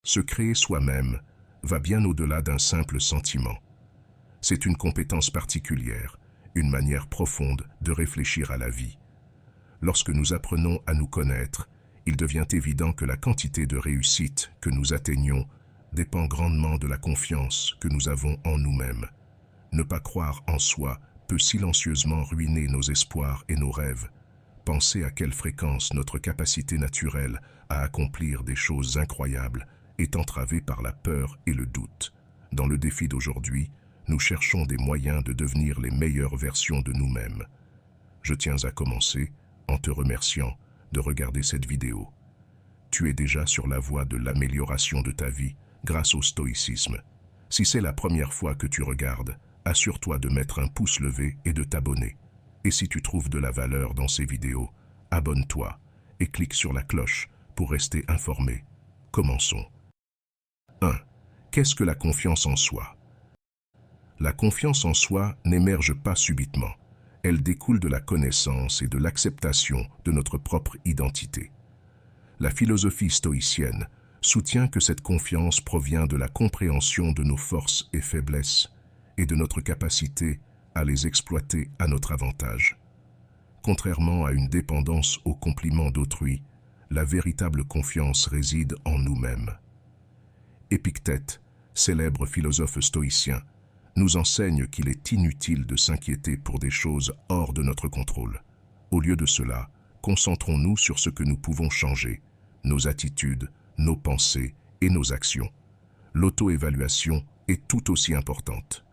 Se créer soi-même va bien au-delà d'un simple sentiment. C'est une compétence particulière, une manière profonde de réfléchir à la vie. Lorsque nous apprenons à nous connaître, il devient évident que la quantité de réussite que nous atteignons dépend grandement de la confiance que nous avons en nous-mêmes. Ne pas croire en soi peut silencieusement ruiner nos espoirs et nos rêves. Pensez à quelle fréquence notre capacité naturelle à accomplir des choses incroyables est entravée par la peur et le doute. Dans le défi d'aujourd'hui, nous cherchons des moyens de devenir les meilleures versions de nous-mêmes. Je tiens à commencer en te remerciant de regarder cette vidéo. Tu es déjà sur la voie de l'amélioration de ta vie grâce au stoïcisme. Si c'est la première fois que tu regardes, assure-toi de mettre un pouce levé et de t'abonner. Et si tu trouves de la valeur dans ces vidéos, abonne-toi et clique sur la cloche pour rester informé. Commençons. 1. Qu'est-ce que la confiance en soi? La confiance en soi n'émerge pas subitement. Elle découle de la connaissance et de l'acceptation de notre propre identité. La philosophie stoïcienne soutient que cette confiance provient de la compréhension de nos forces et faiblesses et de notre capacité à les exploiter à notre avantage. Contrairement à une dépendance aux compliments d'autrui, la véritable confiance réside en nous-mêmes. Épictète, célèbre philosophe stoïcien, nous enseigne qu'il est inutile de s'inquiéter pour des choses hors de notre contrôle. Au lieu de cela, concentrons-nous sur ce que nous pouvons changer, nos attitudes, nos pensées et nos actions. L'auto-évaluation est tout aussi importante.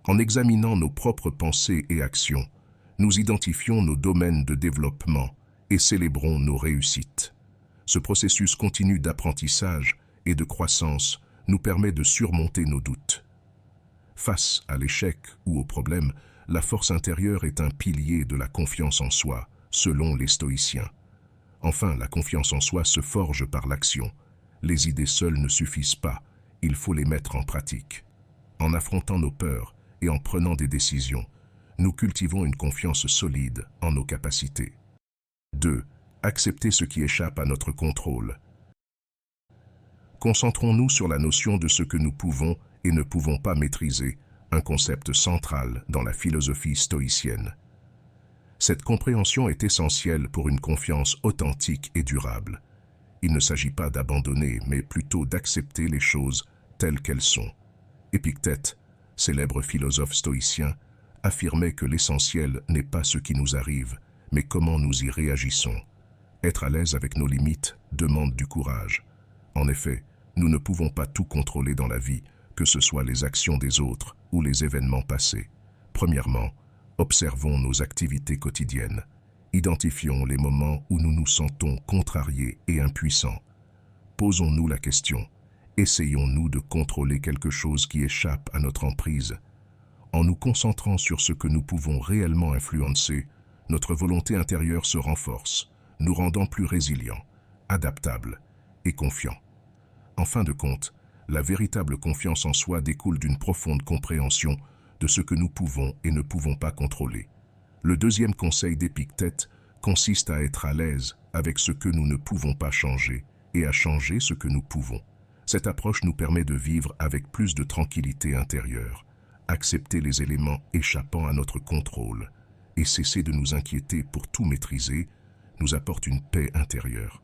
En examinant nos propres pensées et actions, nous identifions nos domaines de développement et célébrons nos réussites. Ce processus continu d'apprentissage et de croissance nous permet de surmonter nos doutes. Face à l'échec ou au problème, la force intérieure est un pilier de la confiance en soi, selon les stoïciens. Enfin, la confiance en soi se forge par l'action. Les idées seules ne suffisent pas, il faut les mettre en pratique. En affrontant nos peurs et en prenant des décisions, nous cultivons une confiance solide en nos capacités. 2. Accepter ce qui échappe à notre contrôle. Concentrons-nous sur la notion de ce que nous pouvons et ne pouvons pas maîtriser, un concept central dans la philosophie stoïcienne. Cette compréhension est essentielle pour une confiance authentique et durable. Il ne s'agit pas d'abandonner, mais plutôt d'accepter les choses telles qu'elles sont. Épictète, célèbre philosophe stoïcien, affirmait que l'essentiel n'est pas ce qui nous arrive, mais comment nous y réagissons. Être à l'aise avec nos limites demande du courage. En effet, nous ne pouvons pas tout contrôler dans la vie, que ce soit les actions des autres ou les événements passés. Premièrement, observons nos activités quotidiennes. Identifions les moments où nous nous sentons contrariés et impuissants. Posons-nous la question, essayons-nous de contrôler quelque chose qui échappe à notre emprise? En nous concentrant sur ce que nous pouvons réellement influencer, notre volonté intérieure se renforce, nous rendant plus résilients, adaptables et confiants. En fin de compte, la véritable confiance en soi découle d'une profonde compréhension de ce que nous pouvons et ne pouvons pas contrôler. Le deuxième conseil d'Épictète consiste à être à l'aise avec ce que nous ne pouvons pas changer et à changer ce que nous pouvons. Cette approche nous permet de vivre avec plus de tranquillité intérieure, accepter les éléments échappant à notre contrôle et cesser de nous inquiéter pour tout maîtriser nous apporte une paix intérieure.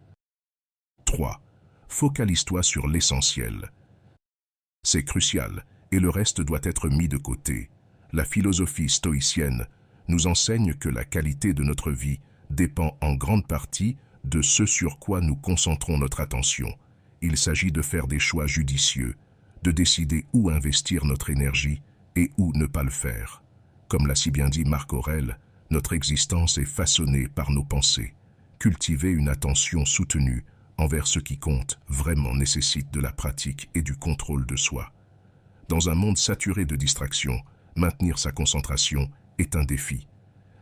3. Focalise-toi sur l'essentiel. C'est crucial et le reste doit être mis de côté. La philosophie stoïcienne nous enseigne que la qualité de notre vie dépend en grande partie de ce sur quoi nous concentrons notre attention. Il s'agit de faire des choix judicieux, de décider où investir notre énergie et où ne pas le faire. Comme l'a si bien dit Marc Aurèle, notre existence est façonnée par nos pensées. Cultiver une attention soutenue envers ce qui compte vraiment nécessite de la pratique et du contrôle de soi. Dans un monde saturé de distractions, maintenir sa concentration est un défi.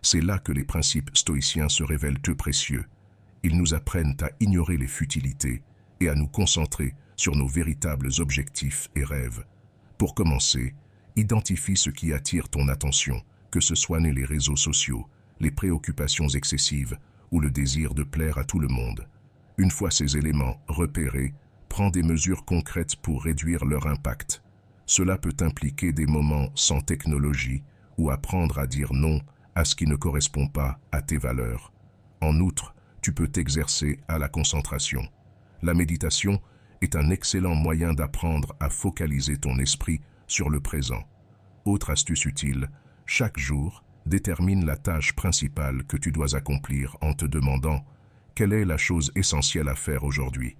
C'est là que les principes stoïciens se révèlent peu précieux. Ils nous apprennent à ignorer les futilités et à nous concentrer sur nos véritables objectifs et rêves. Pour commencer, identifie ce qui attire ton attention, que ce soit les réseaux sociaux, les préoccupations excessives ou le désir de plaire à tout le monde. Une fois ces éléments repérés, Prends des mesures concrètes pour réduire leur impact. Cela peut impliquer des moments sans technologie ou apprendre à dire non à ce qui ne correspond pas à tes valeurs. En outre, tu peux t'exercer à la concentration. La méditation est un excellent moyen d'apprendre à focaliser ton esprit sur le présent. Autre astuce utile, chaque jour, détermine la tâche principale que tu dois accomplir en te demandant quelle est la chose essentielle à faire aujourd'hui.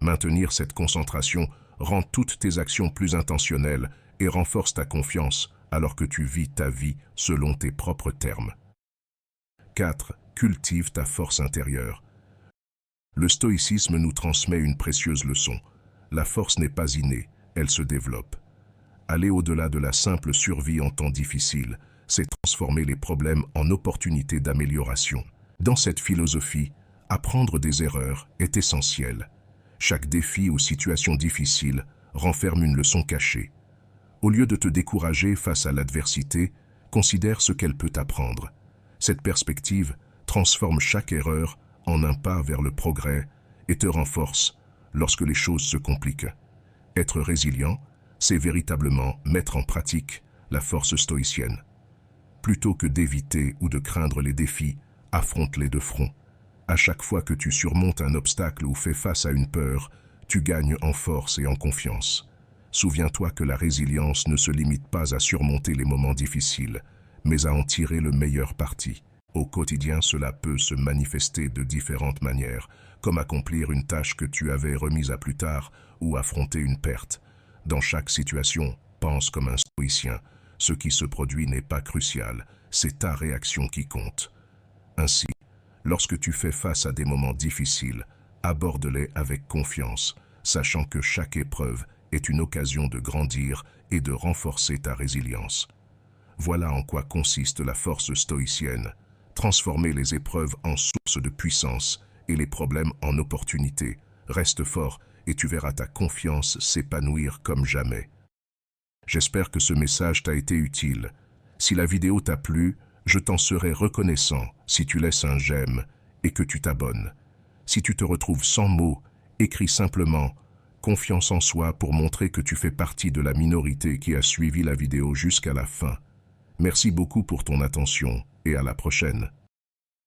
Maintenir cette concentration rend toutes tes actions plus intentionnelles et renforce ta confiance alors que tu vis ta vie selon tes propres termes. 4. Cultive ta force intérieure. Le stoïcisme nous transmet une précieuse leçon. La force n'est pas innée, elle se développe. Aller au-delà de la simple survie en temps difficile, c'est transformer les problèmes en opportunités d'amélioration. Dans cette philosophie, apprendre des erreurs est essentiel. Chaque défi ou situation difficile renferme une leçon cachée. Au lieu de te décourager face à l'adversité, considère ce qu'elle peut t'apprendre. Cette perspective transforme chaque erreur en un pas vers le progrès et te renforce lorsque les choses se compliquent. Être résilient, c'est véritablement mettre en pratique la force stoïcienne. Plutôt que d'éviter ou de craindre les défis, affronte-les de front. À chaque fois que tu surmontes un obstacle ou fais face à une peur, tu gagnes en force et en confiance. Souviens-toi que la résilience ne se limite pas à surmonter les moments difficiles, mais à en tirer le meilleur parti. Au quotidien, cela peut se manifester de différentes manières, comme accomplir une tâche que tu avais remise à plus tard ou affronter une perte. Dans chaque situation, pense comme un stoïcien. Ce qui se produit n'est pas crucial, c'est ta réaction qui compte. Ainsi, lorsque tu fais face à des moments difficiles, aborde-les avec confiance, sachant que chaque épreuve est une occasion de grandir et de renforcer ta résilience. Voilà en quoi consiste la force stoïcienne, transformer les épreuves en source de puissance et les problèmes en opportunités. Reste fort et tu verras ta confiance s'épanouir comme jamais. J'espère que ce message t'a été utile. Si la vidéo t'a plu, je t'en serai reconnaissant si tu laisses un j'aime et que tu t'abonnes. Si tu te retrouves sans mots, écris simplement « Confiance en soi » pour montrer que tu fais partie de la minorité qui a suivi la vidéo jusqu'à la fin. Merci beaucoup pour ton attention et à la prochaine.